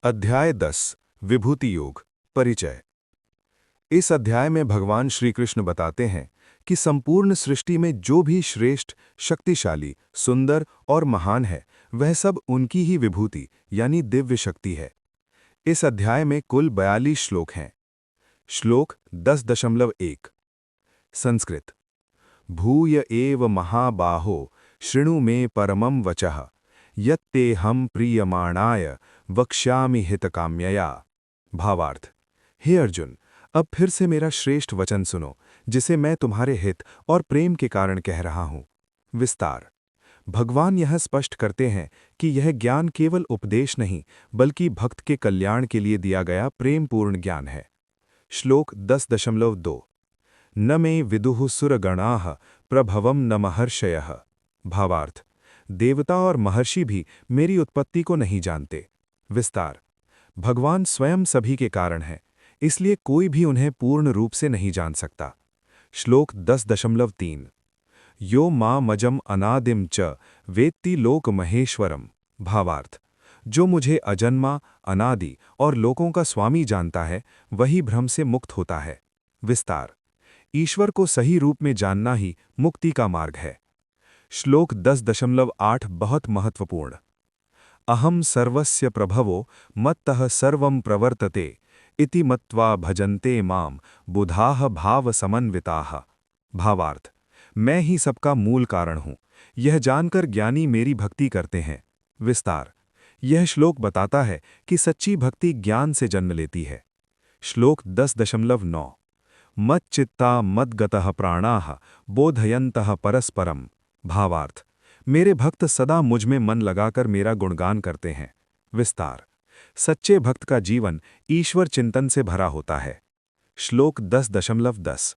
अध्याय 10 विभूति योग परिचय। इस अध्याय में भगवान श्री कृष्ण बताते हैं कि संपूर्ण सृष्टि में जो भी श्रेष्ठ, शक्तिशाली, सुंदर और महान है, वह सब उनकी ही विभूति यानी दिव्य शक्ति है। इस अध्याय में कुल 42 श्लोक हैं। श्लोक 10.1 संस्कृत। भूय एव महाबाहो शृणु मे परमं वचः यत्तेऽहं प्रीयमाणाय वक्ष्यामि हितकाम्यया। भावार्थ: हे अर्जुन, अब फिर से मेरा श्रेष्ठ वचन सुनो, जिसे मैं तुम्हारे हित और प्रेम के कारण कह रहा हूं। विस्तार। भगवान यह स्पष्ट करते हैं कि यह ज्ञान केवल उपदेश नहीं, बल्कि भक्त के कल्याण के लिए दिया गया प्रेमपूर्ण ज्ञान है। श्लोक 10.2 न मे विदुः सुरगणाः प्रभवं न महर्षयः। भावार्थ: देवता और महर्षि भी मेरी उत्पत्ति को नहीं जानते। विस्तार। भगवान स्वयं सभी के कारण हैं, इसलिए कोई भी उन्हें पूर्ण रूप से नहीं जान सकता। श्लोक 10.3 यो मामजं अनादिं च वेत्ति लोक महेश्वरम। भावार्थ: जो मुझे अजन्मा, अनादि और लोकों का स्वामी जानता है, वही भ्रम से मुक्त होता है। विस्तार। ईश्वर को सही रूप में जानना ही मुक्ति का मार्ग है। श्लोक 10.8 बहुत महत्वपूर्ण। अहम सर्वस्य प्रभवो मत्तः सर्वं प्रवर्तते इति मत्वा भजन्ते माम बुधाः भाव समन्विताः। भावार्थ: मैं ही सबका मूल कारण हूँ, यह जानकर ज्ञानी मेरी भक्ति करते हैं। विस्तार। यह श्लोक बताता है कि सच्ची भक्ति ज्ञान से जन्म लेती है। श्लोक 10.9 मच्चित्ता मद्गतः प्राणाः बोधयन्तः परस्परम। भावार्थ: मेरे भक्त सदा मुझ में मन लगाकर मेरा गुणगान करते हैं। विस्तार। सच्चे भक्त का जीवन ईश्वर चिंतन से भरा होता है। श्लोक 10.10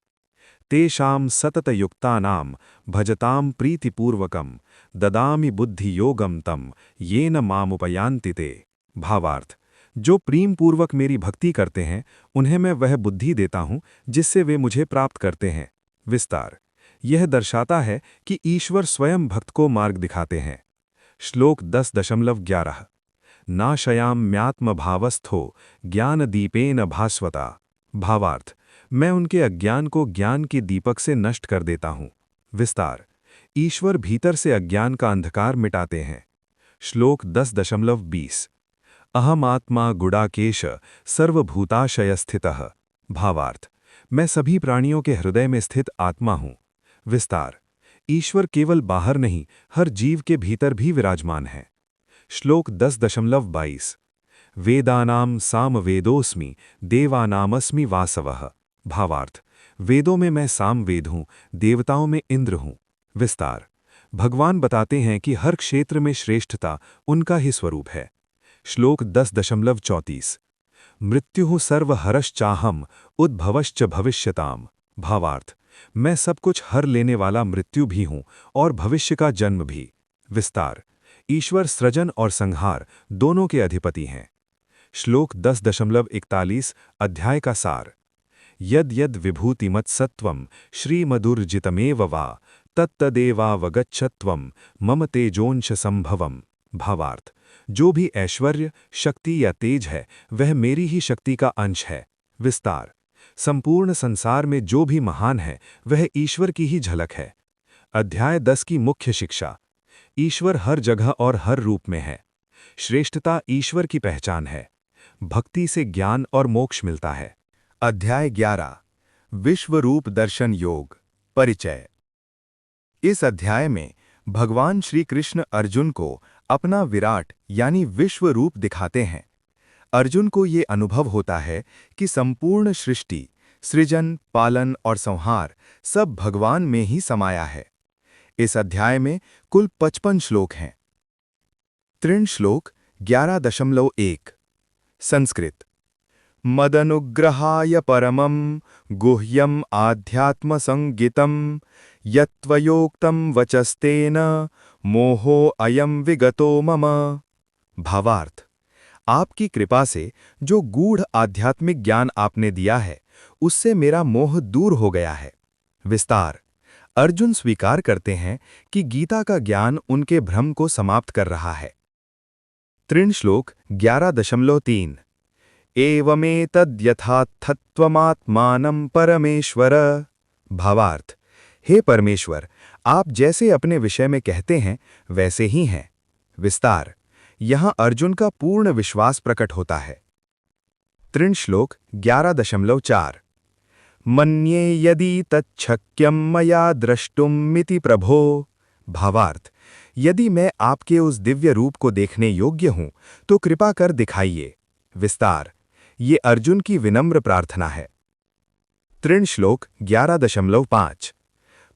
तेषां सततयुक्तानां भजतां प्रीतिपूर्वकं ददामि बुद्धि योगम तम येन मामुपयान्ति ते। भावार्थ: जो प्रेमपूर्वक मेरी भक्ति करते हैं, उन्हें मैं वह बुद्धि देता हूं जिससे वे मुझे प्राप्त करते हैं। विस्तार। यह दर्शाता है कि ईश्वर स्वयं भक्त को मार्ग दिखाते हैं। श्लोक 10.11 नाशयाम्यात्मभावस्थो ज्ञानदीपेन भास्वता। भावार्थ: मैं उनके अज्ञान को ज्ञान के दीपक से नष्ट कर देता हूं। विस्तार। ईश्वर भीतर से अज्ञान का अंधकार मिटाते हैं। श्लोक 10.20 अहम आत्मा गुडाकेश सर्वभूताशय स्थितः। भावार्थ: मैं सभी प्राणियों के हृदय में स्थित आत्मा हूं। विस्तार। ईश्वर केवल बाहर नहीं, हर जीव के भीतर भी विराजमान है। श्लोक 10.22 वेदानां सामवेदोऽस्मि देवानामस्मि वासवः। भावार्थ: वेदों में मैं सामवेद हूं, देवताओं में इंद्र हूं। विस्तार। भगवान बताते हैं कि हर क्षेत्र में श्रेष्ठता उनका ही स्वरूप है। श्लोक 10.34 मृत्युः सर्वहरश्चाहम् उद्भवश्च भविष्यताम्। भावार्थ: मैं सब कुछ हर लेने वाला मृत्यु भी हूं और भविष्य का जन्म भी। विस्तार। ईश्वर सृजन और संहार दोनों के अधिपति हैं। श्लोक 10.41 अध्याय का सार यद यद विभूतिमत्सत्वं श्रीमधुर्जितमेव वा तत्तदेवावगच्छत्वं मम तेजोंश संभवम्। भावार्थ: जो भी ऐश्वर्य, शक्ति या तेज है, वह मेरी ही शक्ति का अंश है। विस्तार। संपूर्ण संसार में जो भी महान है, वह ईश्वर की ही झलक है। अध्याय 10 की मुख्य शिक्षा। ईश्वर हर जगह और हर रूप में है। श्रेष्ठता ईश्वर की पहचान है। भक्ति से ज्ञान और मोक्ष मिलता है। अध्याय 11 विश्वरूप दर्शन योग परिचय। इस अध्याय में भगवान श्री कृष्ण अर्जुन को अपना विराट यानी विश्व रूप दिखाते हैं। अर्जुन को ये अनुभव होता है कि संपूर्ण सृष्टि, सृजन, पालन और संहार सब भगवान में ही समाया है। इस अध्याय में कुल 55 श्लोक हैं। तृण श्लोक 11.1 संस्कृत। मदनुग्रहाय परमं गुह्यम आध्यात्म संगीतम यत्त्वयोक्तं वचस्तेन मोहो अयम विगतो मम। भावार्थ: आपकी कृपा से जो गूढ़ आध्यात्मिक ज्ञान आपने दिया है, उससे मेरा मोह दूर हो गया है। विस्तार। अर्जुन स्वीकार करते हैं कि गीता का ज्ञान उनके भ्रम को समाप्त कर रहा है। तृण श्लोक 11.3 एवमेतद्यथार्थत्वमात्मानं परमेश्वर। भावार्थ, हे परमेश्वर, आप जैसे अपने विषय में कहते हैं वैसे ही हैं। विस्तार, यहाँ अर्जुन का पूर्ण विश्वास प्रकट होता है। तृण श्लोक 11.4 मन्ये यदि तच्छक्यं मया द्रष्टुमिति प्रभो। भावार्थ, यदि मैं आपके उस दिव्य रूप को देखने योग्य हूं तो कृपा कर दिखाइए। विस्तार, ये अर्जुन की विनम्र प्रार्थना है। तृण श्लोक 11.5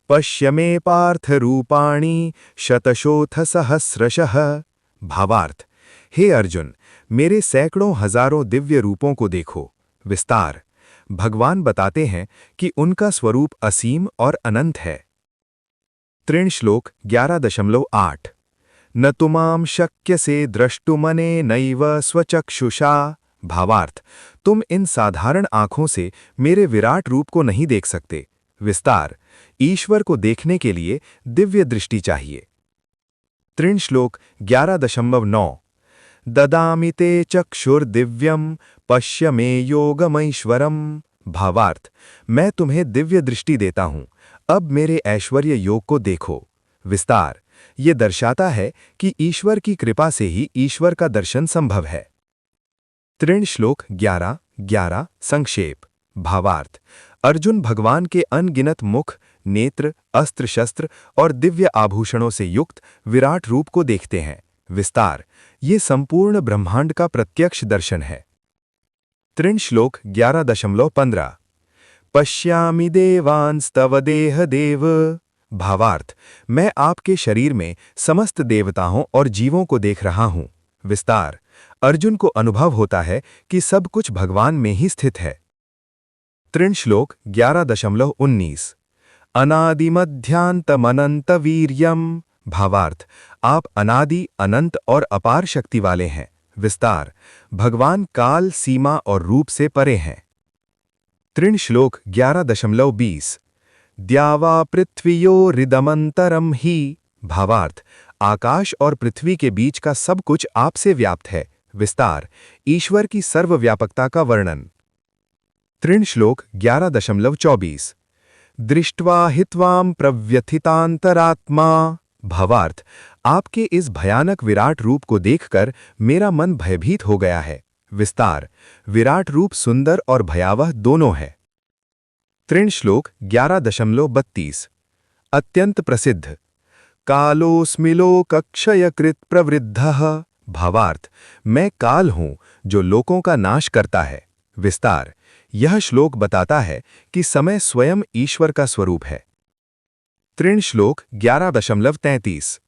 पश्य मे पार्थ रूपाणि शतशोथ सहस्रशः। भावार्थ, हे अर्जुन, मेरे सैकड़ों हजारों दिव्य रूपों को देखो। विस्तार, भगवान बताते हैं कि उनका स्वरूप असीम और अनंत है। तृण श्लोक 11.8 न तुमां शक्यसे द्रष्टुमनेनैव स्वचक्षुषा। भावार्थ, तुम इन साधारण आंखों से मेरे विराट रूप को नहीं देख सकते। विस्तार, ईश्वर को देखने के लिए दिव्य दृष्टि चाहिए। तृण श्लोक 11.9 ददामि ते चक्षुर्दिव्यं पश्य मे योगमैश्वरम्। भावार्थ, मैं तुम्हें दिव्य दृष्टि देता हूं, अब मेरे ऐश्वर्य योग को देखो। विस्तार, ये दर्शाता है कि ईश्वर की कृपा से ही ईश्वर का दर्शन संभव है। तृण श्लोक 11.11 संक्षेप। भावार्थ, अर्जुन भगवान के अनगिनत मुख, नेत्र, अस्त्र शस्त्र और दिव्य आभूषणों से युक्त विराट रूप को देखते हैं। विस्तार, ये संपूर्ण ब्रह्मांड का प्रत्यक्ष दर्शन है। तृण श्लोक 11.15 पश्यामि देवांस्तव देह देव। भावार्थ, मैं आपके शरीर में समस्त देवताओं और जीवों को देख रहा हूं। विस्तार, अर्जुन को अनुभव होता है कि सब कुछ भगवान में ही स्थित है। तृण श्लोक 11.19 अनादिमध्यांतमनंत वीर्यम। भावार्थ, आप अनादि, अनंत और अपार शक्ति वाले हैं। विस्तार, भगवान काल, सीमा और रूप से परे हैं। तृण श्लोक 11.20 द्यावा पृथ्व्योरिदमन्तरं हि। भावार्थ, आकाश और पृथ्वी के बीच का सब कुछ आपसे व्याप्त है। विस्तार, ईश्वर की सर्वव्यापकता का वर्णन। तृण श्लोक 11.24 दृष्ट्वा हि त्वां प्रव्यथितांतरात्मा। भावार्थ, आपके इस भयानक विराट रूप को देखकर मेरा मन भयभीत हो गया है। विस्तार, विराट रूप सुंदर और भयावह दोनों है। तृण श्लोक 11.32 अत्यंत प्रसिद्ध कालोऽस्मि लोकक्षयकृत् प्रवृद्धः। भावार्थ, मैं काल हूं जो लोकों का नाश करता है। विस्तार, यह श्लोक बताता है कि समय स्वयं ईश्वर का स्वरूप है। तृण श्लोक 11.33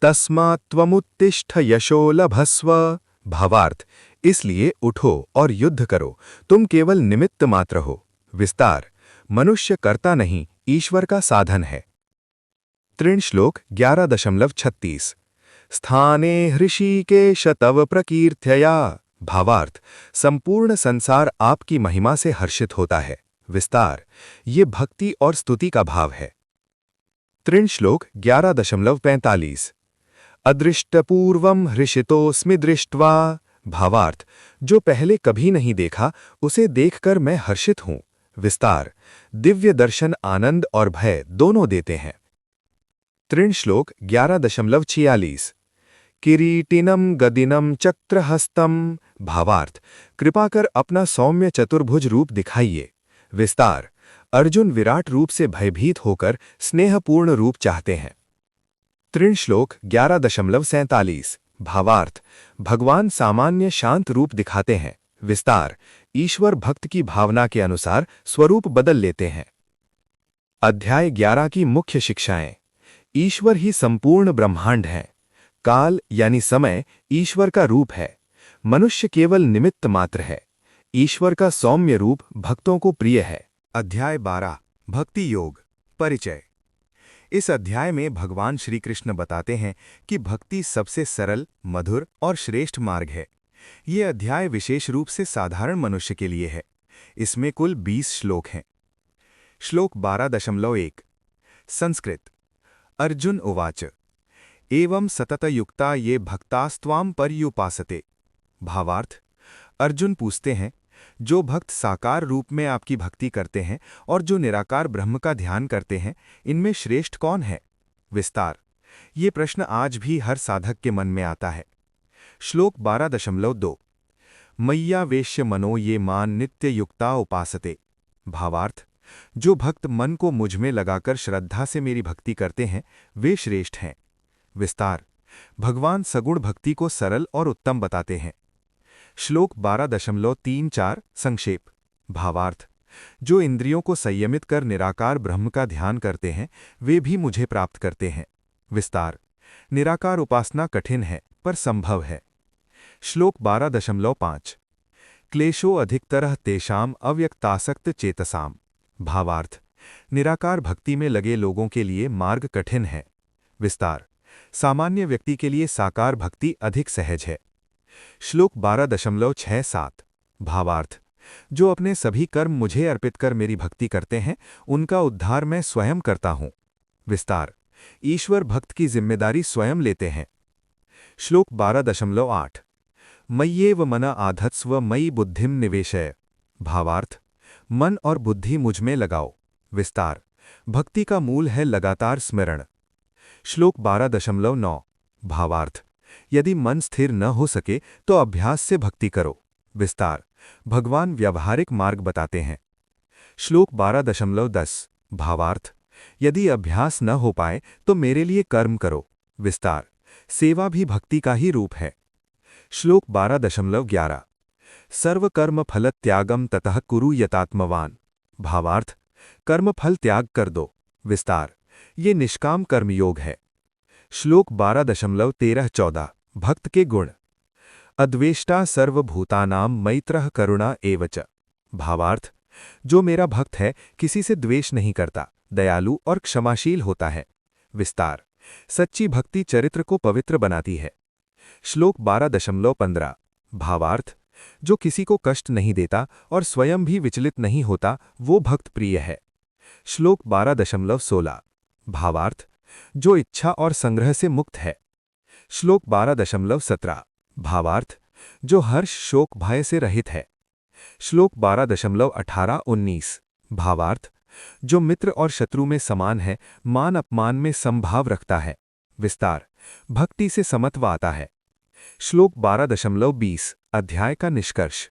तस्मात् त्वमुत्तिष्ठ यशो लभस्व। भावार्थ, इसलिए उठो और युद्ध करो, तुम केवल निमित्त मात्र हो। विस्तार, मनुष्य कर्ता नहीं, ईश्वर का साधन है। तृण श्लोक 11.36 स्थाने हृषीकेश तव प्रकीर्त्यया। भावार्थ, संपूर्ण संसार आपकी महिमा से हर्षित होता है। विस्तार, ये भक्ति और स्तुति का भाव है। तृण श्लोक 11.45 अदृष्टपूर्वं हृषितोऽस्मि दृष्ट्वा। भावार्थ, जो पहले कभी नहीं देखा उसे देखकर मैं हर्षित हूं। विस्तार, दिव्य दर्शन आनंद और भय दोनों देते हैं। तृण श्लोक 11.46 किरीटिनं गदिनं चक्रहस्तम। भावार्थ, कृपा कर अपना सौम्य चतुर्भुज रूप दिखाइए। विस्तार, अर्जुन विराट रूप से भयभीत होकर स्नेहपूर्ण रूप चाहते हैं। तृण श्लोक 11.47 भावार्थ, भगवान सामान्य शांत रूप दिखाते हैं। विस्तार, ईश्वर भक्त की भावना के अनुसार स्वरूप बदल लेते हैं। अध्याय 11 की मुख्य शिक्षाएं। ईश्वर ही संपूर्ण ब्रह्मांड है। काल यानी समय ईश्वर का रूप है, मनुष्य केवल निमित्त मात्र है। ईश्वर का सौम्य रूप भक्तों को प्रिय है। अध्याय 12 भक्ति योग परिचय। इस अध्याय में भगवान श्री कृष्ण बताते हैं कि भक्ति सबसे सरल, मधुर और श्रेष्ठ मार्ग है। ये अध्याय विशेष रूप से साधारण मनुष्य के लिए है। इसमें कुल 20 श्लोक हैं। श्लोक 12.1 संस्कृत। अर्जुन उवाच एवं सततयुक्ता ये भक्तास्त्वाम पर्युपासते। भावार्थ, अर्जुन पूछते हैं, जो भक्त साकार रूप में आपकी भक्ति करते हैं और जो निराकार ब्रह्म का ध्यान करते हैं, इनमें श्रेष्ठ कौन है? विस्तार, ये प्रश्न आज भी हर साधक के मन में आता है। श्लोक 12.2 मैया वेश्य मनो ये मान नित्य युक्ता उपासते। भावार्थ, जो भक्त मन को मुझ में लगाकर श्रद्धा से मेरी भक्ति करते हैं, वे श्रेष्ठ हैं। विस्तार, भगवान सगुण भक्ति को सरल और उत्तम बताते हैं। श्लोक 12.34 संक्षेप। भावार्थ, जो इंद्रियों को संयमित कर निराकार ब्रह्म का ध्यान करते हैं, वे भी मुझे प्राप्त करते हैं। विस्तार, निराकार उपासना कठिन है पर संभव है। श्लोक 12.5 क्लेशो अधिकतरः तेषाम अव्यक्तासक्त चेतसाम। भावार्थ, निराकार भक्ति में लगे लोगों के लिए मार्ग कठिन है। विस्तार, सामान्य व्यक्ति के लिए साकार भक्ति अधिक सहज है। श्लोक 12.67 भावार्थ, जो अपने सभी कर्म मुझे अर्पित कर मेरी भक्ति करते हैं, उनका उद्धार मैं स्वयं करता हूं। विस्तार, ईश्वर भक्त की जिम्मेदारी स्वयं लेते हैं। श्लोक 12.8 मय्येव मन आधत्स्व मयि बुद्धिम निवेशय। भावार्थ, मन और बुद्धि मुझ में लगाओ। विस्तार, भक्ति का मूल है लगातार स्मरण। श्लोक 12.9 भावार्थ, यदि मन स्थिर न हो सके तो अभ्यास से भक्ति करो। विस्तार, भगवान व्यावहारिक मार्ग बताते हैं। श्लोक 12.10 भावार्थ, यदि अभ्यास न हो पाए तो मेरे लिए कर्म करो। विस्तार, सेवा भी भक्ति का ही रूप है। श्लोक 12.11 सर्वकर्म फल त्यागम ततः कुरु यतात्मवान। भावार्थ, कर्म फल त्याग कर दो। विस्तार, ये निष्काम कर्मयोग है। श्लोक 12.13-14 भक्त के गुण। अद्वेष्टा सर्वभूतानां मैत्रः करुणा एवच। भावार्थ, जो मेरा भक्त है किसी से द्वेष नहीं करता, दयालु और क्षमाशील होता है। विस्तार, सच्ची भक्ति चरित्र को पवित्र बनाती है। श्लोक 12.15 भावार्थ, जो किसी को कष्ट नहीं देता और स्वयं भी विचलित नहीं होता, वो भक्त प्रिय है। श्लोक 12.16 भावार्थ, जो इच्छा और संग्रह से मुक्त है। श्लोक 12.17 भावार्थ, जो हर्ष शोक भय से रहित है। श्लोक 12.18-19 भावार्थ, जो मित्र और शत्रु में समान है, मान अपमान में समभाव रखता है। विस्तार, भक्ति से समत्व आता है। श्लोक 12.20 अध्याय का निष्कर्ष।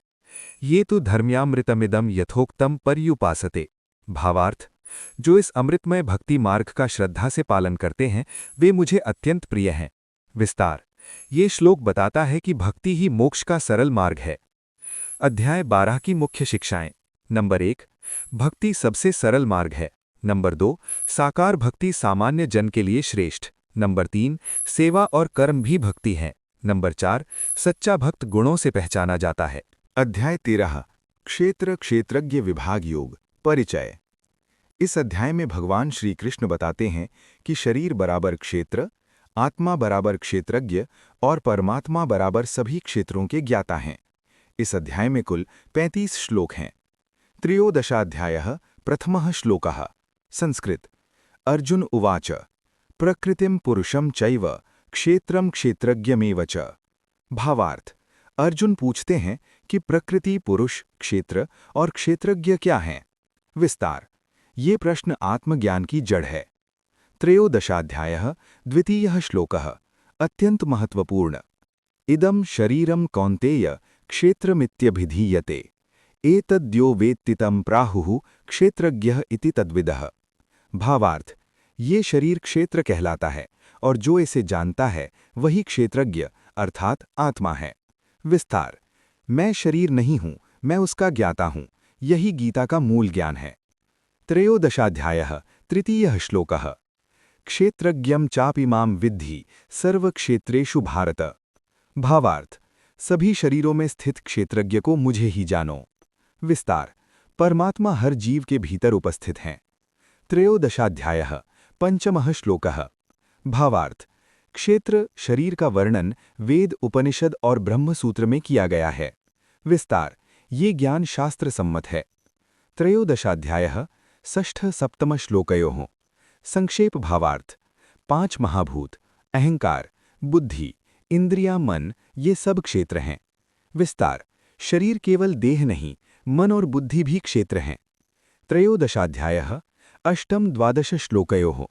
ये तो धर्म्यामृतमिदम यथोक्तम पर्युपासते। भावार्थ, जो इस अमृतमय भक्ति मार्ग का श्रद्धा से पालन करते हैं, वे मुझे अत्यंत प्रिय हैं। विस्तार, ये श्लोक बताता है कि भक्ति ही मोक्ष का सरल मार्ग है। अध्याय 12 की मुख्य शिक्षाएं। नंबर 1, भक्ति सबसे सरल मार्ग है। नंबर 2, साकार भक्ति सामान्य जन के लिए श्रेष्ठ। नंबर 3, सेवा और कर्म भी भक्ति हैं। नंबर 4, सच्चा भक्त गुणों से पहचाना जाता है। अध्याय 13 क्षेत्र क्षेत्रज्ञ विभाग योग परिचय। इस अध्याय में भगवान श्री कृष्ण बताते हैं कि शरीर बराबर क्षेत्र, आत्मा बराबर क्षेत्रज्ञ और परमात्मा बराबर सभी क्षेत्रों के ज्ञाता हैं। इस अध्याय में कुल 35 श्लोक हैं। त्रयोदशाध्यायः प्रथमः श्लोकः संस्कृत। अर्जुन उवाच प्रकृतिं पुरुषं चैव क्षेत्रं क्षेत्रज्ञमेव च। भावार्थ, अर्जुन पूछते हैं कि प्रकृति, पुरुष, क्षेत्र और क्षेत्रज्ञ क्या हैं। विस्तार, ये प्रश्न आत्मज्ञान की जड़ है। त्रयोदशाध्यायः द्वितीयः श्लोकः अत्यंत महत्वपूर्ण। इदं शरीरं कौन्तेय क्षेत्रमित्यभिधीयते। एतद्यो वेत्ति तं प्राहुः क्षेत्रज्ञः इति तद्विदः। भावार्थ, ये शरीर क्षेत्र कहलाता है और जो इसे जानता है वही क्षेत्रज्ञ अर्थात आत्मा है। विस्तार, मैं शरीर नहीं हूं, मैं उसका ज्ञाता हूं। यही गीता का मूल ज्ञान है। त्रयोदशाध्यायः तृतीयः श्लोकः क्षेत्रज्ञं चापि मां विद्धि सर्वक्षेत्रेषु भारत। भावार्थ, सभी शरीरों में स्थित क्षेत्रज्ञ को मुझे ही जानो। विस्तार, परमात्मा हर जीव के भीतर उपस्थित हैं। त्रयोदशाध्यायः पंचमः श्लोकः भावार्थ, क्षेत्र शरीर का वर्णन वेद, उपनिषद और ब्रह्मसूत्र में किया गया है। विस्तार, ये ज्ञान शास्त्र सम्मत है। त्रयोदशाध्यायः षष्ठ सप्तम श्लोकयोः संक्षेप। भावार्थ, 5 महाभूत अहंकार, बुद्धि, इंद्रियां, मन, ये सब क्षेत्र हैं। विस्तार, शरीर केवल देह नहीं, मन और बुद्धि भी क्षेत्र हैं। त्रयोदशाध्यायः अष्टम द्वादश श्लोकयोः।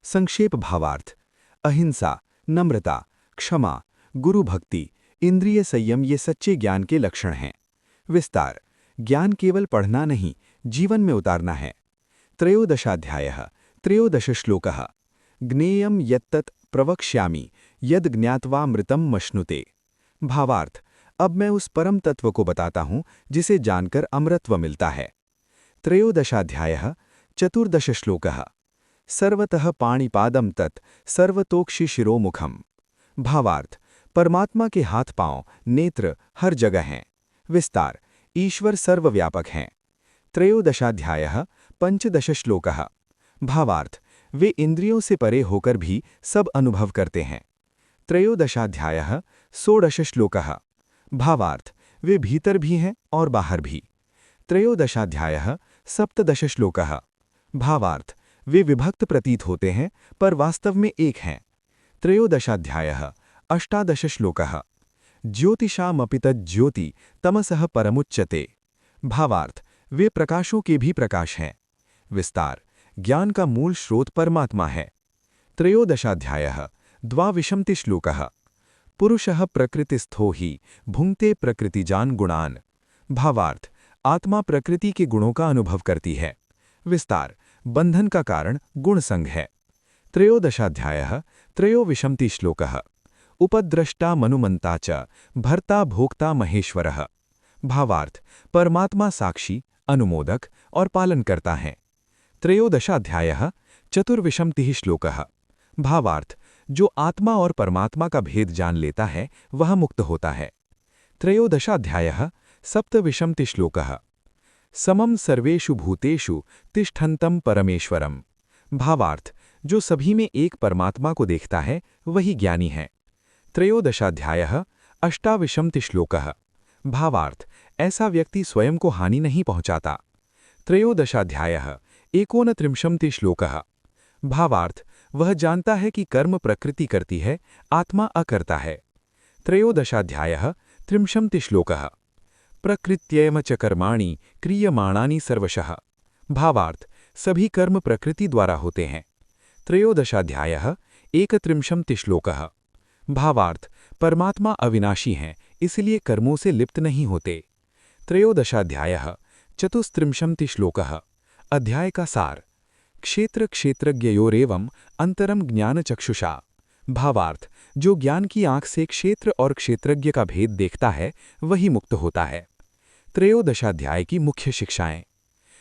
संक्षेप भावार्थ। अहिंसा, नम्रता, क्षमा, गुरु भक्ति, इंद्रिय संयम ये सच्चे ज्ञान के लक्षण हैं। विस्तार, ज्ञान केवल पढ़ना नहीं, जीवन में उतारना है। त्रयोदशाध्यायः त्रयोदश श्लोकः। ज्ञेयं यत्तत् प्रवक्ष्यामि यद् ज्ञात्वामृतं मश्नुते। भावार्थ, अब मैं उस परम तत्व को बताता हूँ जिसे जानकर अमृतत्व मिलता है। त्रयोदशाध्यायः चतुर्दश श्लोकः। सर्वतः पाणिपादं तत् सर्वतोक्षि शिरोमुखम। भावार्थ, परमात्मा के हाथ पांव, नेत्र हर जगह हैं। विस्तार, ईश्वर सर्वव्यापक हैं। त्रयोदशाध्यायः पंचदश श्लोकः। भावार्थ, वे इंद्रियों से परे होकर भी सब अनुभव करते हैं। त्रयोदशाध्यायः षोडश श्लोकः। भावार्थ, वे भीतर भी हैं और बाहर भी। त्रयोदशाध्यायः सप्तदश श्लोकः। भावार्थ, वे विभक्त प्रतीत होते हैं पर वास्तव में एक हैं। त्रयोदशाध्यायः अष्टादश श्लोकः। ज्योतिषामपि तज्ज्योति तमसः परमुच्यते। भावार्थ, वे प्रकाशों के भी प्रकाश हैं। विस्तार, ज्ञान का मूल स्रोत परमात्मा है। त्रयोदशाध्यायः द्वाविंशति श्लोकः। पुरुषः प्रकृतिस्थो ही भुंक्ते प्रकृतिजान गुणान। भावार्थ, आत्मा प्रकृति के गुणों का अनुभव करती है। विस्तार, बंधन का कारण गुण संग है। त्रयोदशाध्यायः त्रयोविंशति श्लोकः। उपद्रष्टा मनुमंता च भर्ता भोक्ता महेश्वरः। भावार्थ, परमात्मा साक्षी, अनुमोदक और पालन करता है। त्रयोदशाध्यायः चतुर्विंशतिः श्लोकः। भावार्थ, जो आत्मा और परमात्मा का भेद जान लेता है वह मुक्त होता है। त्रयोदशाध्यायः सप्तविंशति श्लोकः। समम सर्वेषु भूतेषु तिष्ठन्तं परमेश्वरम। भावार्थ, जो सभी में एक परमात्मा को देखता है वही ज्ञानी है। त्रयोदशाध्यायः अष्टाविंशति श्लोकः। भावार्थ, ऐसा व्यक्ति स्वयं को हानि नहीं पहुंचाता। त्रयोदशाध्यायः एकोनत्रिंशति श्लोकः। भावार्थ, वह जानता है कि कर्म प्रकृति करती है, आत्मा अकर्ता है। त्रयोदशाध्यायः त्रिंशति श्लोकः। प्रकृत्यैव च कर्माणि क्रियमाणानि सर्वशः। भावार्थ, सभी कर्म प्रकृति द्वारा होते हैं। त्रयोदशाध्यायः एकत्रिंशति श्लोकः। भावार्थ, परमात्मा अविनाशी हैं, इसलिए कर्मों से लिप्त नहीं होते। त्रयोदशाध्यायः चतुस्त्रिंशति श्लोकः। अध्याय का सार। क्षेत्र क्षेत्रज्ञयोरेवं अंतरम ज्ञानचक्षुषा। भावार्थ, जो ज्ञान की आंख से क्षेत्र और क्षेत्रज्ञ का भेद देखता है वही मुक्त होता है। त्रयोदशाध्याय की मुख्य शिक्षाएं।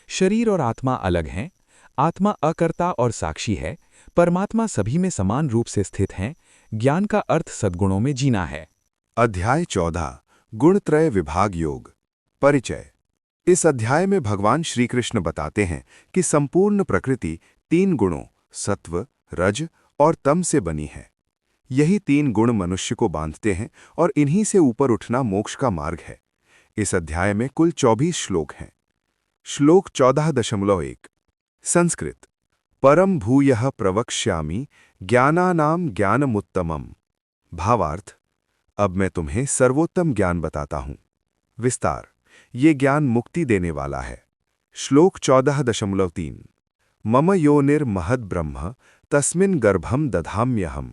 शरीर और आत्मा अलग हैं, आत्मा अकर्ता और साक्षी है, परमात्मा सभी में समान रूप से स्थित हैं, ज्ञान का अर्थ सद्गुणों में जीना है। अध्याय 14 गुणत्रय विभाग योग। परिचय। इस अध्याय में भगवान श्री कृष्ण बताते हैं कि संपूर्ण प्रकृति 3 गुणों सत्व, रज और तम से बनी है। यही 3 गुण मनुष्य को बांधते हैं और इन्हीं से ऊपर उठना मोक्ष का मार्ग है। इस अध्याय में कुल 24 श्लोक हैं। श्लोक 14.1। संस्कृत। परम भूयः प्रवक्ष्यामि ज्ञानानाम ज्ञानमुत्तमम्। भावार्थ, अब मैं तुम्हें सर्वोत्तम ज्ञान बताता हूं। विस्तार, ये ज्ञान मुक्ति देने वाला है। श्लोक 14.3। मम योनिर्महद्ब्रह्म तस्मिन् गर्भम दधाम्यहम्।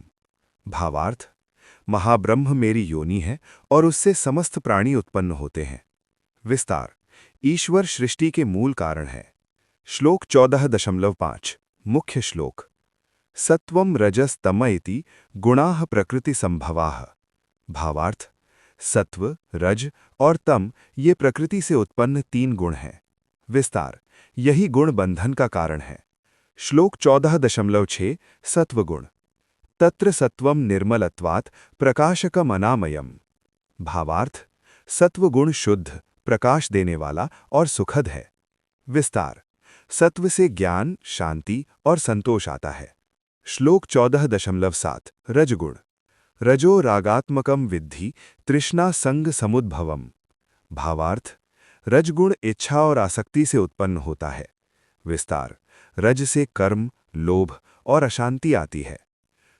भावार्थ, महाब्रह्म मेरी योनि है और उससे समस्त प्राणी उत्पन्न होते हैं। विस्तार, ईश्वर सृष्टि के मूल कारण है। श्लोक 14.5। मुख्य श्लोक। सत्वम रजस तम इति गुणाः प्रकृति संभवाः। भावार्थ, सत्व, रज और तम ये प्रकृति से उत्पन्न 3 गुण हैं। विस्तार, यही गुण बंधन का कारण है। श्लोक 14.6। सत्वगुण। तत्र सत्वम निर्मलत्वात् प्रकाशकम अनामयम्। भावार्थ, सत्वगुण शुद्ध, प्रकाश देने वाला और सुखद है। विस्तार, सत्व से ज्ञान, शांति और संतोष आता है। श्लोक 14.7। रजगुण। रजो रागात्मकम विद्धि तृष्णा संग समुद्भवम। भावार्थ, रजगुण इच्छा और आसक्ति से उत्पन्न होता है। विस्तार, रज से कर्म, लोभ और अशांति आती है।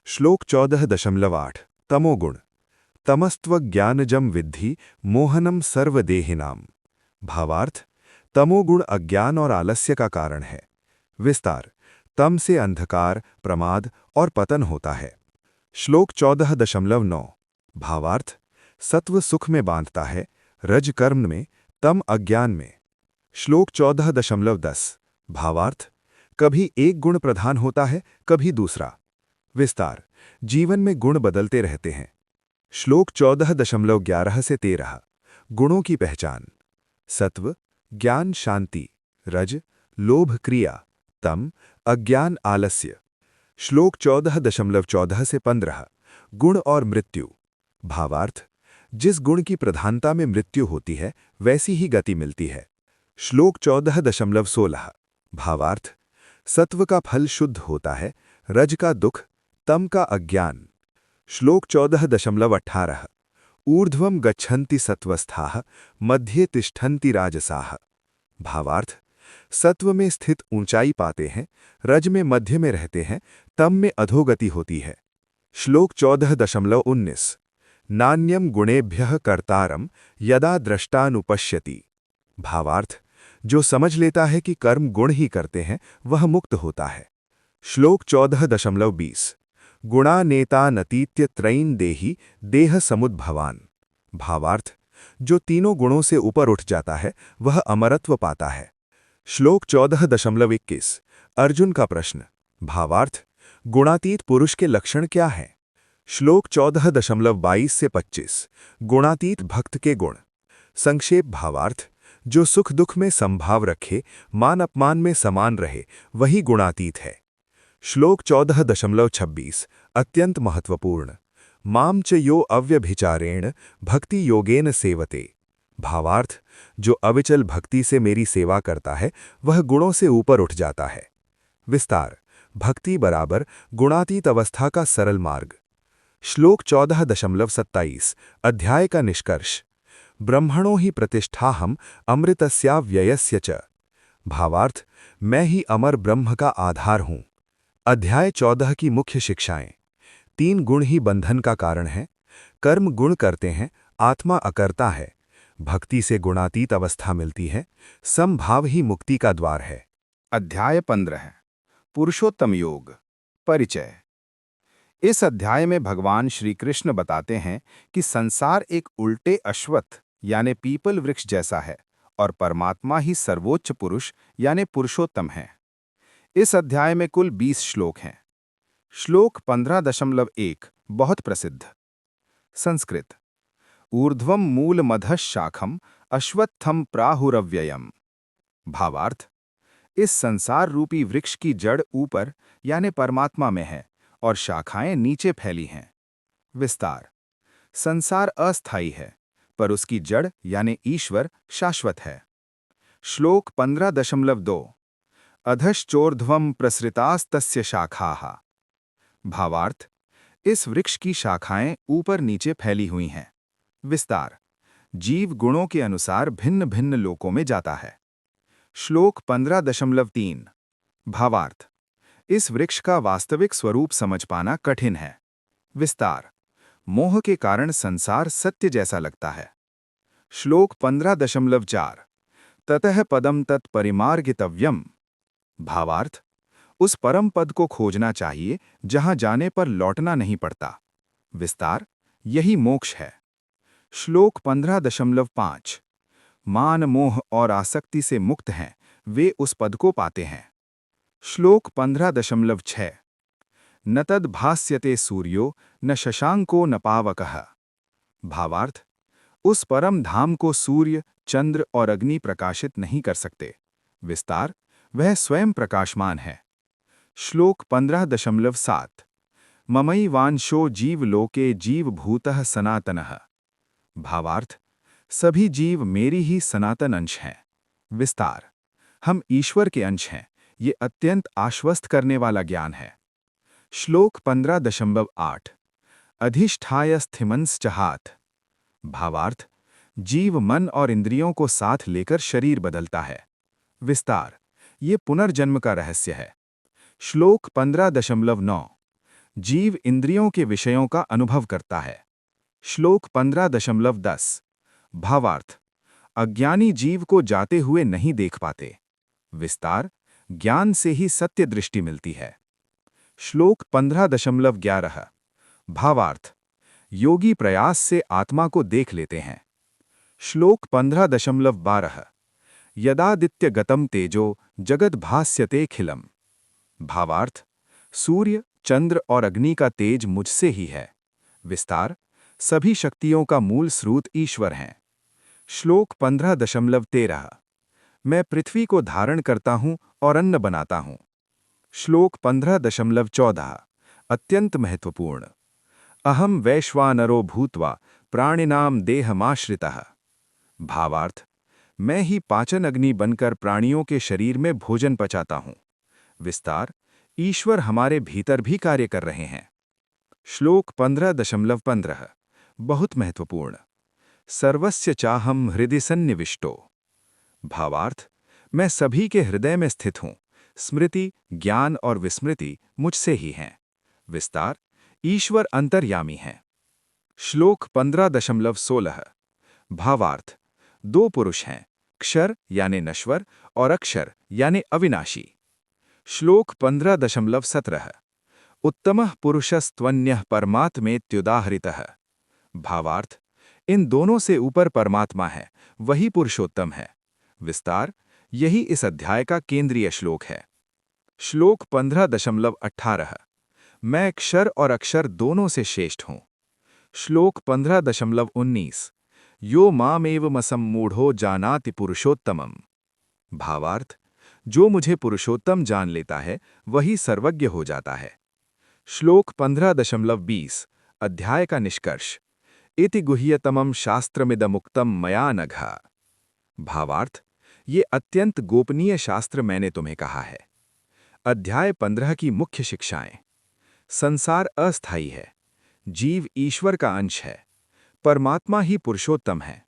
श्लोक 14.8 तमोगुण तमस्त्वज्ञानजम विद्धि मोहनम सर्वदेहिनाम। भावार्थ तमोगुण अज्ञान और आलस्य का कारण है। विस्तार तम से अंधकार, प्रमाद और पतन होता है। श्लोक 14.9 भावार्थ सत्व सुख में बांधता है, रज कर्म में, तम अज्ञान में। श्लोक 14.10 भावार्थ कभी एक गुण प्रधान होता है, कभी दूसरा। विस्तार जीवन में गुण बदलते रहते हैं। श्लोक 14.11 से 13 गुणों की पहचान सत्व ज्ञान शांति, रज लोभ क्रिया, तम अज्ञान आलस्य। श्लोक 14.14 से 15 गुण और मृत्यु। भावार्थ जिस गुण की प्रधानता में मृत्यु होती है वैसी ही गति मिलती है। श्लोक 14.16 भावार्थ सत्व का फल शुद्ध होता है, रज का दुख, तम का अज्ञान। श्लोक 14.18 ऊर्ध्वं गच्छन्ति सत्वस्थाः मध्ये तिष्ठन्ति राजसाः। भावार्थ सत्व में स्थित ऊंचाई पाते हैं, रज में मध्य में रहते हैं, तम में अधोगति होती है। श्लोक 14.19 नान्यम गुणेभ्यः कर्तारम यदा द्रष्टानुपश्यति। भावार्थ जो समझ लेता है कि कर्म गुण ही करते हैं वह मुक्त होता है। श्लोक 14.20 गुणा नेता नतीत्य त्रयीन देही देह समुद्भवान। भावार्थ जो तीनों गुणों से ऊपर उठ जाता है वह अमरत्व पाता है। श्लोक 14.21 अर्जुन का प्रश्न। भावार्थ गुणातीत पुरुष के लक्षण क्या हैं? श्लोक 14.22 से 25 गुणातीत भक्त के गुण। संक्षेप भावार्थ जो सुख दुख में संभाव रखे, मान अपमान में समान रहे, वही गुणातीत है। श्लोक 14.26 अत्यंत महत्वपूर्ण माम च यो अव्यभिचारेण भक्ति योगेन सेवते। भावार्थ जो अविचल भक्ति से मेरी सेवा करता है वह गुणों से ऊपर उठ जाता है। विस्तार भक्ति बराबर गुणातीत अवस्था का सरल मार्ग। श्लोक 14.27 अध्याय का निष्कर्ष ब्रह्मणो ही प्रतिष्ठाहम अमृतस्या व्ययस्य च। भावार्थ मैं ही अमर ब्रह्म का आधार हूँ। अध्याय 14 की मुख्य शिक्षाएं। 3 गुण ही बंधन का कारण है। कर्म गुण करते हैं, आत्मा अकर्ता है। भक्ति से गुणातीत अवस्था मिलती है। समभाव ही मुक्ति का द्वार है। अध्याय 15 पुरुषोत्तम योग परिचय। इस अध्याय में भगवान श्री कृष्ण बताते हैं कि संसार एक उल्टे अश्वत्थ यानी पीपल वृक्ष जैसा है और परमात्मा ही सर्वोच्च पुरुष यानी पुरुषोत्तम है। इस अध्याय में कुल 20 श्लोक हैं। श्लोक 15.1 बहुत प्रसिद्ध। संस्कृत ऊर्ध्वम मूलमधः शाखम अश्वत्थम प्राहुरव्ययम। भावार्थ इस संसार रूपी वृक्ष की जड़ ऊपर यानी परमात्मा में है और शाखाएं नीचे फैली हैं। विस्तार संसार अस्थायी है पर उसकी जड़ यानी ईश्वर शाश्वत है। श्लोक 15.2 अधश्चोर्ध्वं प्रसृतास्तस्य शाखाः। भावार्थ इस वृक्ष की शाखाएं ऊपर नीचे फैली हुई हैं। विस्तार जीव गुणों के अनुसार भिन्न भिन्न लोकों में जाता है। श्लोक 15.3 भावार्थ इस वृक्ष का वास्तविक स्वरूप समझ पाना कठिन है। विस्तार मोह के कारण संसार सत्य जैसा लगता है। श्लोक 15.4 ततः पदम तत्परिमार्गितव्यम। भावार्थ उस परम पद को खोजना चाहिए जहां जाने पर लौटना नहीं पड़ता। विस्तार यही मोक्ष है। श्लोक 15.5 मान मोह और आसक्ति से मुक्त हैं वे उस पद को पाते हैं। श्लोक 15.6 न तद भास्यते सूर्यो न शशांको न पावकः। भावार्थ उस परम धाम को सूर्य, चंद्र और अग्नि प्रकाशित नहीं कर सकते। विस्तार वह स्वयं प्रकाशमान है। श्लोक 15.7 ममैवांशो जीवलोके जीवभूतः सनातनः। भावार्थ सभी जीव मेरी ही सनातन अंश हैं। विस्तार हम ईश्वर के अंश हैं, ये अत्यंत आश्वस्त करने वाला ज्ञान है। श्लोक 15.8 अधिष्ठाय स्थिमंश्चहात। भावार्थ जीव मन और इंद्रियों को साथ लेकर शरीर बदलता है। विस्तार ये पुनर्जन्म का रहस्य है। श्लोक 15.9 जीव इंद्रियों के विषयों का अनुभव करता है। श्लोक 15.10 भावार्थ अज्ञानी जीव को जाते हुए नहीं देख पाते। विस्तार ज्ञान से ही सत्य दृष्टि मिलती है। श्लोक 15.11 भावार्थ योगी प्रयास से आत्मा को देख लेते हैं। श्लोक 15.12 यदादित्य गतम तेजो जगद भास्यते खिलम। भावार्थ सूर्य, चंद्र और अग्नि का तेज मुझसे ही है। विस्तार सभी शक्तियों का मूल स्रोत ईश्वर हैं। श्लोक 15.13 मैं पृथ्वी को धारण करता हूं और अन्न बनाता हूं। श्लोक 15.14 अत्यंत महत्वपूर्ण अहम वैश्वानरो भूत्वा प्राणिनाम देहमाश्रितः। भावार्थ मैं ही पाचन अग्नि बनकर प्राणियों के शरीर में भोजन पचाता हूं। विस्तार ईश्वर हमारे भीतर भी कार्य कर रहे हैं। श्लोक 15.15 बहुत महत्वपूर्ण सर्वस्य चाहम हृदि सन्निविष्टो। भावार्थ मैं सभी के हृदय में स्थित हूं। स्मृति, ज्ञान और विस्मृति मुझसे ही हैं। विस्तार ईश्वर अंतर्यामी हैं। श्लोक 15.16 भावार्थ दो पुरुष हैं, क्षर यानी नश्वर और अक्षर यानी अविनाशी। श्लोक 15.17 उत्तमः पुरुषस्त्वन्यः परमात्मेत्युदाहरितः। भावार्थ इन दोनों से ऊपर परमात्मा है, वही पुरुषोत्तम है। विस्तार यही इस अध्याय का केंद्रीय श्लोक है। श्लोक 15.18 मैं क्षर और अक्षर दोनों से श्रेष्ठ हूं। श्लोक 15.19 यो मामेवमसम्मूढ़ो जानाति पुरुषोत्तमम्। भावार्थ जो मुझे पुरुषोत्तम जान लेता है वही सर्वज्ञ हो जाता है। श्लोक 15.20 अध्याय का निष्कर्ष इति गुह्यतमं शास्त्रमिदमुक्तं मया नघा। भावार्थ ये अत्यंत गोपनीय शास्त्र मैंने तुम्हें कहा है। अध्याय 15 की मुख्य शिक्षाएं संसार अस्थायी है, जीव ईश्वर का अंश है, परमात्मा ही पुरुषोत्तम है,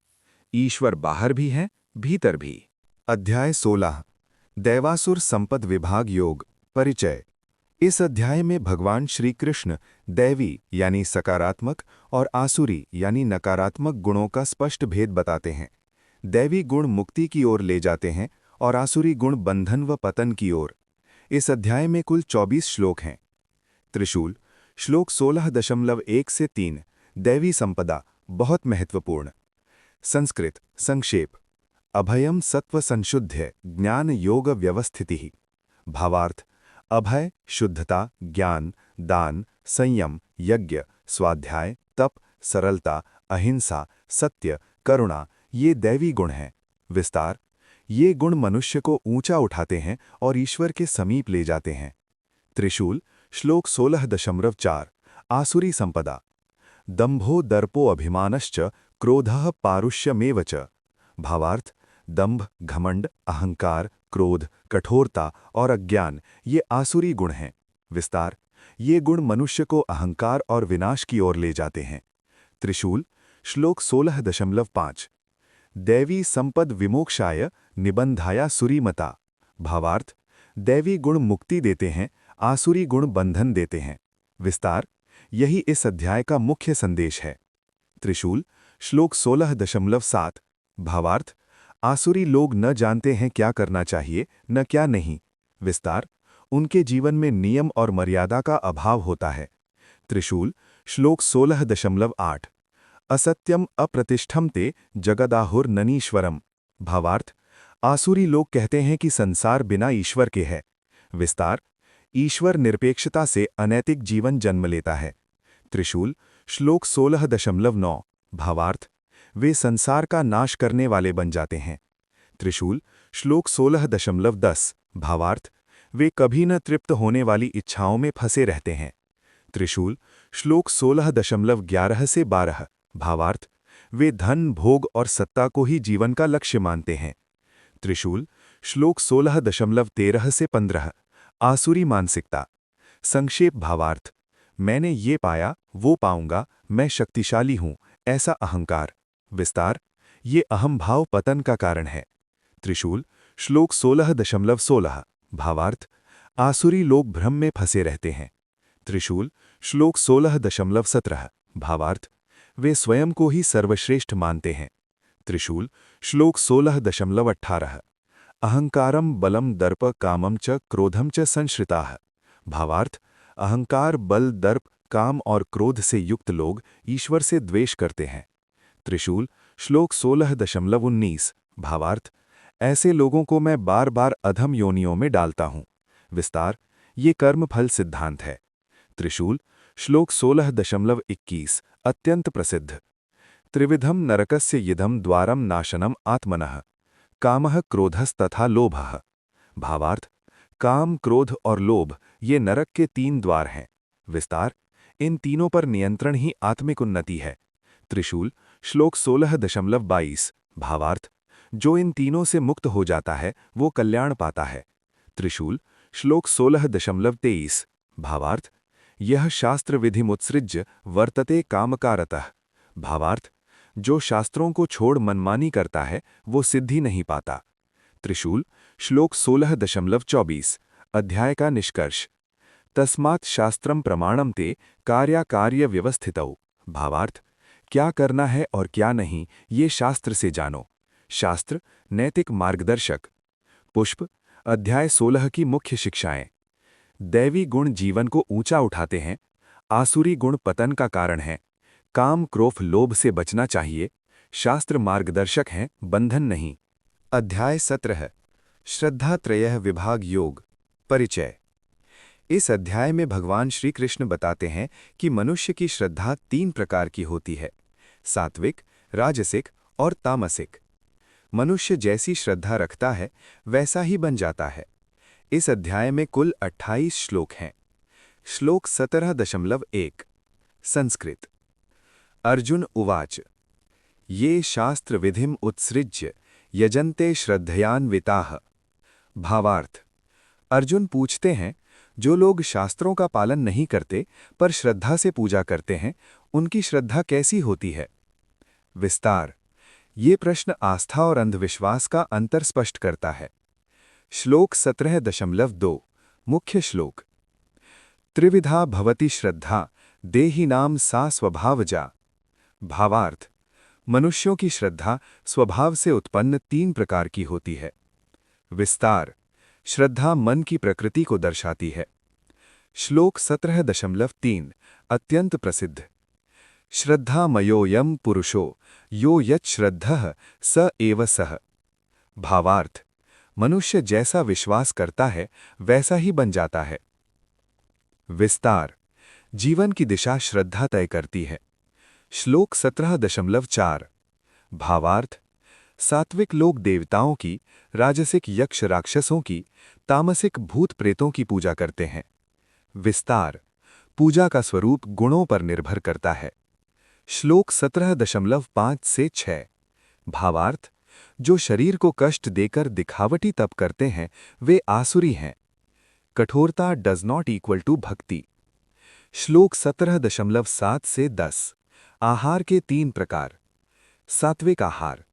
ईश्वर बाहर भी है भीतर भी। अध्याय 16 दैवासुर संपद विभाग योग परिचय। इस अध्याय में भगवान श्री कृष्ण दैवी यानी सकारात्मक और आसुरी यानी नकारात्मक गुणों का स्पष्ट भेद बताते हैं। दैवी गुण मुक्ति की ओर ले जाते हैं और आसुरी गुण बंधन व पतन की ओर। इस अध्याय में कुल 24 श्लोक हैं। त्रिशूल श्लोक 16.1 से 3 दैवी संपदा बहुत महत्वपूर्ण। संस्कृत संक्षेप अभयम सत्व संशुद्ध्य ज्ञान योग व्यवस्थिति। भावार्थ अभय शुद्धता, ज्ञान, दान, संयम, यज्ञ, स्वाध्याय, तप, सरलता, अहिंसा, सत्य, करुणा ये दैवी गुण हैं। विस्तार ये गुण मनुष्य को ऊंचा उठाते हैं और ईश्वर के समीप ले जाते हैं। त्रिशूल श्लोक 16.4 आसुरी संपदा दंभो दर्पो अभिमानश्च क्रोधः पारुष्यमेव च। भावार्थ दंभ, घमंड, अहंकार, क्रोध, कठोरता और अज्ञान ये आसुरी गुण हैं। विस्तार ये गुण मनुष्य को अहंकार और विनाश की ओर ले जाते हैं। त्रिशूल श्लोक 16.5 दैवी संपद विमोक्षाय निबंधाया सुरीमता। भावार्थ दैवी गुण मुक्ति देते हैं, आसुरी गुण बंधन देते हैं। विस्तार यही इस अध्याय का मुख्य संदेश है। त्रिशूल श्लोक 16.7 भावार्थ आसुरी लोग न जानते हैं क्या करना चाहिए न क्या नहीं। विस्तार उनके जीवन में नियम और मर्यादा का अभाव होता है। त्रिशूल श्लोक 16.8 असत्यम अप्रतिष्ठम ते जगदाहुर्ननीश्वरम। भावार्थ आसुरी लोग कहते हैं कि संसार बिना ईश्वर के है। विस्तार ईश्वर निरपेक्षता से अनैतिक जीवन जन्म लेता है। त्रिशूल श्लोक 16.9 भावार्थ वे संसार का नाश करने वाले बन जाते हैं। त्रिशूल श्लोक 16.10 भावार्थ वे कभी न तृप्त होने वाली इच्छाओं में फंसे रहते हैं। त्रिशूल श्लोक 16.11 से 12 भावार्थ वे धन, भोग और सत्ता को ही जीवन का लक्ष्य मानते हैं। त्रिशूल श्लोक 16.13 से 15 आसुरी मानसिकता संक्षेप भावार्थ मैंने ये पाया वो पाऊंगा, मैं शक्तिशाली हूं, ऐसा अहंकार। विस्तार ये अहम भाव पतन का कारण है। त्रिशूल श्लोक 16.16 भावार्थ आसुरी लोग भ्रम में फंसे रहते हैं। त्रिशूल श्लोक 16.17 भावार्थ वे स्वयं को ही सर्वश्रेष्ठ मानते हैं। त्रिशूल श्लोक 16.18 अहंकारम बलम दर्प कामम च क्रोधम च संश्रिताः भावार्थ अहंकार बल दर्प काम और क्रोध से युक्त लोग ईश्वर से द्वेष करते हैं। त्रिशूल श्लोक 16.19 भावार्थ ऐसे लोगों को मैं बार बार अधम योनियों में डालता हूं। विस्तार ये कर्मफल सिद्धांत है। त्रिशूल श्लोक 16.21 अत्यंत प्रसिद्ध त्रिविधम नरकस्य यिदं द्वारम नाशनम आत्मनः कामः क्रोधस्तथा लोभः भावार्थ काम क्रोध और लोभ ये नरक के 3 द्वार हैं। विस्तार इन तीनों पर नियंत्रण ही आत्मिक उन्नति है। त्रिशूल श्लोक 16.22 भावार्थ जो इन तीनों से मुक्त हो जाता है वो कल्याण पाता है। त्रिशूल श्लोक 16.23 भावार्थ यह शास्त्र विधिमुत्सृज्य वर्तते कामकारतः भावार्थ जो शास्त्रों को छोड़ मनमानी करता है वो सिद्धि नहीं पाता। त्रिशूल श्लोक 16.24 अध्याय का निष्कर्ष तस्मात् शास्त्रम प्रमाणम ते कार्याकार्य व्यवस्थितौ भावार्थ क्या करना है और क्या नहीं ये शास्त्र से जानो। शास्त्र नैतिक मार्गदर्शक। पुष्प अध्याय 16 की मुख्य शिक्षाएं दैवी गुण जीवन को ऊंचा उठाते हैं, आसुरी गुण पतन का कारण है, काम क्रोध लोभ से बचना चाहिए, शास्त्र मार्गदर्शक हैं बंधन नहीं। अध्याय 17 श्रद्धात्रय विभाग योग परिचय। इस अध्याय में भगवान श्री कृष्ण बताते हैं कि मनुष्य की श्रद्धा 3 प्रकार की होती है, सात्विक, राजसिक और तामसिक। मनुष्य जैसी श्रद्धा रखता है वैसा ही बन जाता है। इस अध्याय में कुल 28 श्लोक हैं। श्लोक 17.1 संस्कृत अर्जुन उवाच ये शास्त्र विधिम उत्सृज्य यजन्ते श्रद्धयान्विताः भावार्थ अर्जुन पूछते हैं जो लोग शास्त्रों का पालन नहीं करते पर श्रद्धा से पूजा करते हैं उनकी श्रद्धा कैसी होती है। विस्तार ये प्रश्न आस्था और अंधविश्वास का अंतर स्पष्ट करता है। श्लोक 17.2 मुख्य श्लोक त्रिविधा भवति श्रद्धा देहिनाम सा स्वभावजा भावार्थ मनुष्यों की श्रद्धा स्वभाव से उत्पन्न 3 प्रकार की होती है। विस्तार श्रद्धा मन की प्रकृति को दर्शाती है। श्लोक 17.3 अत्यंत प्रसिद्ध श्रद्धामयोऽयं पुरुषो यो यत् श्रद्धः स एव सः भावार्थ मनुष्य जैसा विश्वास करता है वैसा ही बन जाता है। विस्तार जीवन की दिशा श्रद्धा तय करती है। श्लोक 17.4 भावार्थ सात्विक लोग देवताओं की, राजसिक यक्ष राक्षसों की, तामसिक भूत प्रेतों की पूजा करते हैं। विस्तार पूजा का स्वरूप गुणों पर निर्भर करता है। श्लोक 17.5 से 6 भावार्थ जो शरीर को कष्ट देकर दिखावटी तप करते हैं वे आसुरी हैं। कठोरता डज नॉट इक्वल टू भक्ति। श्लोक 17.7 से 10 आहार के 3 प्रकार। सात्विक आहार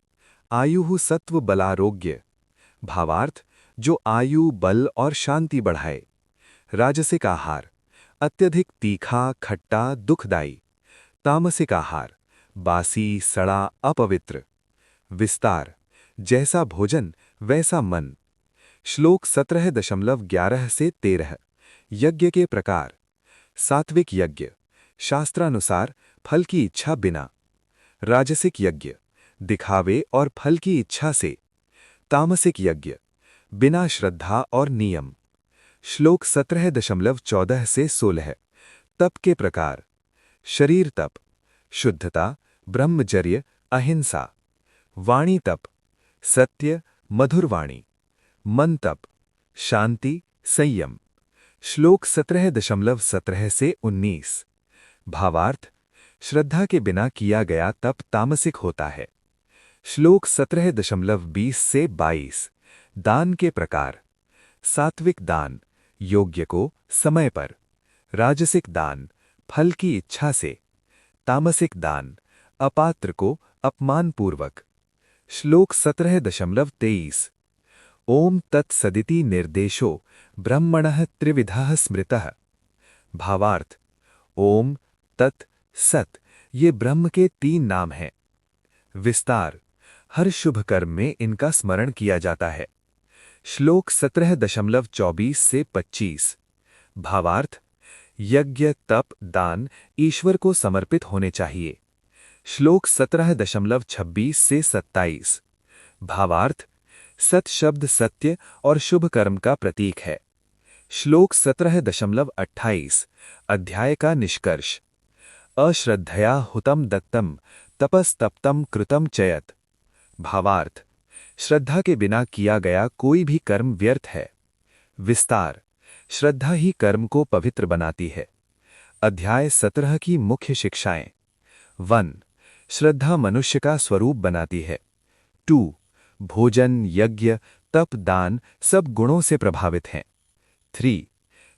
आयु सत्व बलारोग्य भावार्थ जो आयु बल और शांति बढ़ाए। राजसिक आहार अत्यधिक तीखा खट्टा दुखदायी। तामसिक आहार बासी सड़ा अपवित्र। विस्तार जैसा भोजन वैसा मन। श्लोक 17.11 से 13 यज्ञ के प्रकार। सात्विक यज्ञ शास्त्रानुसार फल की इच्छा बिना। राजसिक यज्ञ दिखावे और फल की इच्छा से। तामसिक यज्ञ बिना श्रद्धा और नियम। श्लोक 17.14 से 16 तप के प्रकार। शरीर तप शुद्धता ब्रह्मचर्य अहिंसा। वाणी तप सत्य मधुर वाणी। मन तप शांति संयम। श्लोक 17.17 से 19 भावार्थ श्रद्धा के बिना किया गया तप तामसिक होता है। श्लोक 17.20 से 22 दान के प्रकार। सात्विक दान योग्य को समय पर। राजसिक दान फल की इच्छा से। तामसिक दान अपात्र को अपमानपूर्वक। श्लोक 17.23 ओम तत्सदिति निर्देशो ब्रह्मणः त्रिविधः स्मृतः भावार्थ ओम, तत्, सत ये ब्रह्म के 3 नाम हैं। विस्तार, हर शुभ कर्म में इनका स्मरण किया जाता है। श्लोक 17.24 से 25। भावार्थ, यज्ञ, तप, दान ईश्वर को समर्पित होने चाहिए। श्लोक 17.26 से 27। भावार्थ, सत शब्द सत्य और शुभ कर्म का प्रतीक है। श्लोक 17.28 अध्याय का निष्कर्ष। अश्रद्धया हुतम दत्तम तपस्तप्तम कृतम चयत। भावार्थ, श्रद्धा के बिना किया गया कोई भी कर्म व्यर्थ है। विस्तार, श्रद्धा ही कर्म को पवित्र बनाती है। अध्याय 17 की मुख्य शिक्षाएं। 1. श्रद्धा मनुष्य का स्वरूप बनाती है। 2. भोजन, यज्ञ, तप, दान सब गुणों से प्रभावित हैं। 3.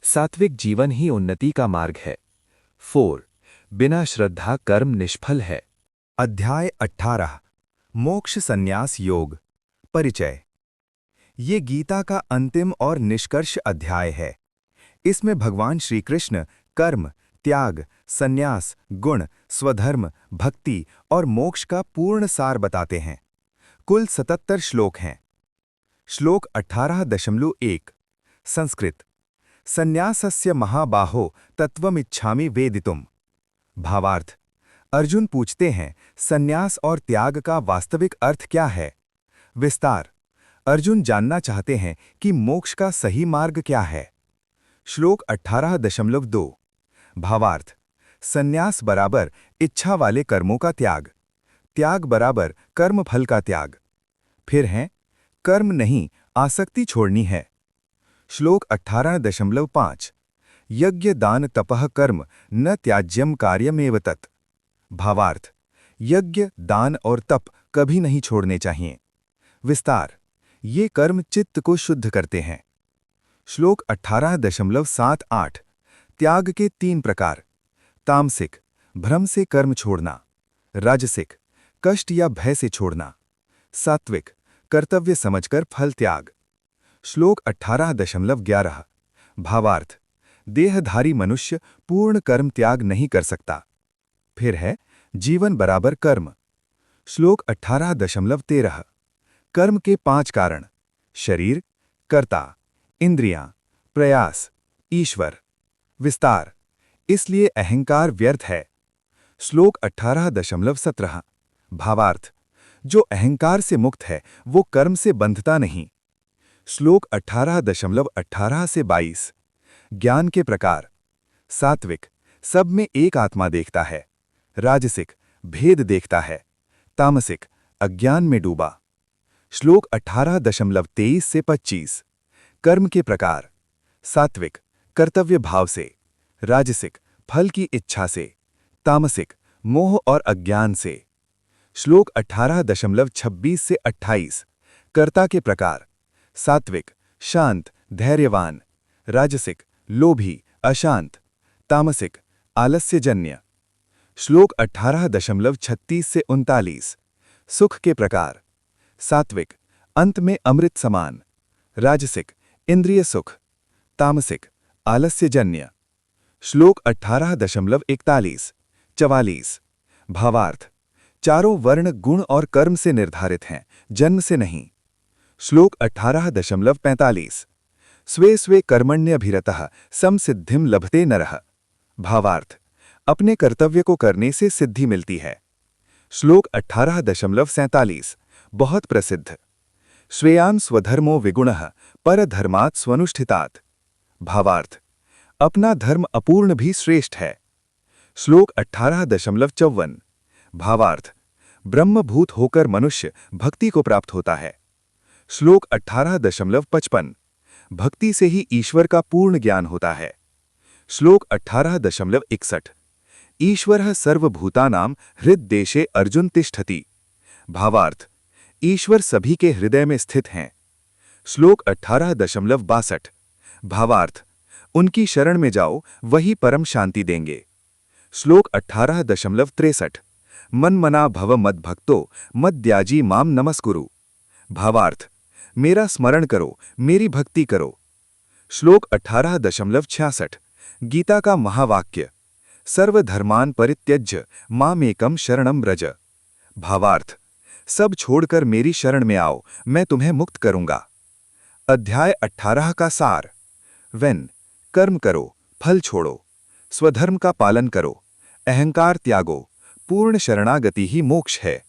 सात्विक जीवन ही उन्नति का मार्ग है। 4. बिना श्रद्धा कर्म निष्फल है। अध्याय 18 मोक्ष संन्यास योग परिचय। ये गीता का अंतिम और निष्कर्ष अध्याय है। इसमें भगवान श्री कृष्ण कर्म, त्याग, संन्यास, गुण, स्वधर्म, भक्ति और मोक्ष का पूर्ण सार बताते हैं। कुल 77 श्लोक हैं। श्लोक 18.1 संस्कृत। संन्यासस्य महाबाहो तत्वमिच्छामि वेदितुम। भावार्थ, अर्जुन पूछते हैं, संन्यास और त्याग का वास्तविक अर्थ क्या है? विस्तार, अर्जुन जानना चाहते हैं कि मोक्ष का सही मार्ग क्या है। श्लोक 18.2 भावार्थ, संन्यास बराबर इच्छा वाले कर्मों का त्याग, त्याग बराबर कर्म फल का त्याग। फिर है कर्म नहीं, आसक्ति छोड़नी है। श्लोक 18.5 यज्ञ दान तपः कर्म न त्याज्यम कार्यमेव तत्। भावार्थ, यज्ञ, दान और तप कभी नहीं छोड़ने चाहिए। विस्तार, ये कर्म चित्त को शुद्ध करते हैं। श्लोक 18.78 त्याग के 3 प्रकार। तामसिक, भ्रम से कर्म छोड़ना। राजसिक, कष्ट या भय से छोड़ना। सात्विक, कर्तव्य समझकर फल त्याग। श्लोक 18.11 भावार्थ, देहधारी मनुष्य पूर्ण कर्म त्याग नहीं कर सकता। फिर है जीवन बराबर कर्म। श्लोक 18.13 कर्म के 5 कारण। शरीर, कर्ता, इंद्रियां, प्रयास, ईश्वर। विस्तार, इसलिए अहंकार व्यर्थ है। श्लोक 18.17 भावार्थ, जो अहंकार से मुक्त है वो कर्म से बंधता नहीं। श्लोक 18.18 से 22 ज्ञान के प्रकार। सात्विक, सब में एक आत्मा देखता है। राजसिक, भेद देखता है। तामसिक, अज्ञान में डूबा। श्लोक 18.23 से 25 कर्म के प्रकार। सात्विक, कर्तव्य भाव से। राजसिक, फल की इच्छा से। तामसिक, मोह और अज्ञान से। श्लोक 18.26 से 28 कर्ता के प्रकार। सात्विक, शांत, धैर्यवान। राजसिक, लोभी, अशांत। तामसिक, आलस्यजन्य। श्लोक 18.36 से 39 सुख के प्रकार। सात्विक, अंत में अमृत समान। राजसिक, इंद्रिय सुख। तामसिक, आलस्यजन्य। श्लोक 18.41 44 भावार्थ, चारों वर्ण गुण और कर्म से निर्धारित हैं, जन्म से नहीं। श्लोक 18.45 स्वे स्वे कर्मण्यभिरतः समसिद्धिं लभते नरः। भावार्थ, अपने कर्तव्य को करने से सिद्धि मिलती है। श्लोक 18.47 बहुत प्रसिद्ध। श्रेयान् स्वधर्मो विगुणः परधर्मात् स्वनुष्ठितात्। भावार्थ, अपना धर्म अपूर्ण भी श्रेष्ठ है। श्लोक 18.54 भावार्थ, ब्रह्मभूत होकर मनुष्य भक्ति को प्राप्त होता है। श्लोक 18.55 भक्ति से ही ईश्वर का पूर्ण ज्ञान होता है। श्लोक 18.61 ईश्वरः सर्वभूतानां हृद्देशे अर्जुन तिष्ठति। भावार्थ, ईश्वर सभी के हृदय में स्थित हैं। श्लोक 18.62 भावार्थ, उनकी शरण में जाओ, वही परम शांति देंगे। श्लोक 18.63 मनमना भव मद्भक्तो मद्याजी माम नमस्कुरु। भावार्थ, मेरा स्मरण करो, मेरी भक्ति करो। श्लोक 18.66 गीता का महावाक्य। सर्वधर्मान परित्यज्य मामेकम शरणम व्रज। भावार्थ, सब छोड़कर मेरी शरण में आओ, मैं तुम्हें मुक्त करूंगा। अध्याय 18 का सार। कर्म करो, फल छोड़ो, स्वधर्म का पालन करो, अहंकार त्यागो, पूर्ण शरणागति ही मोक्ष है।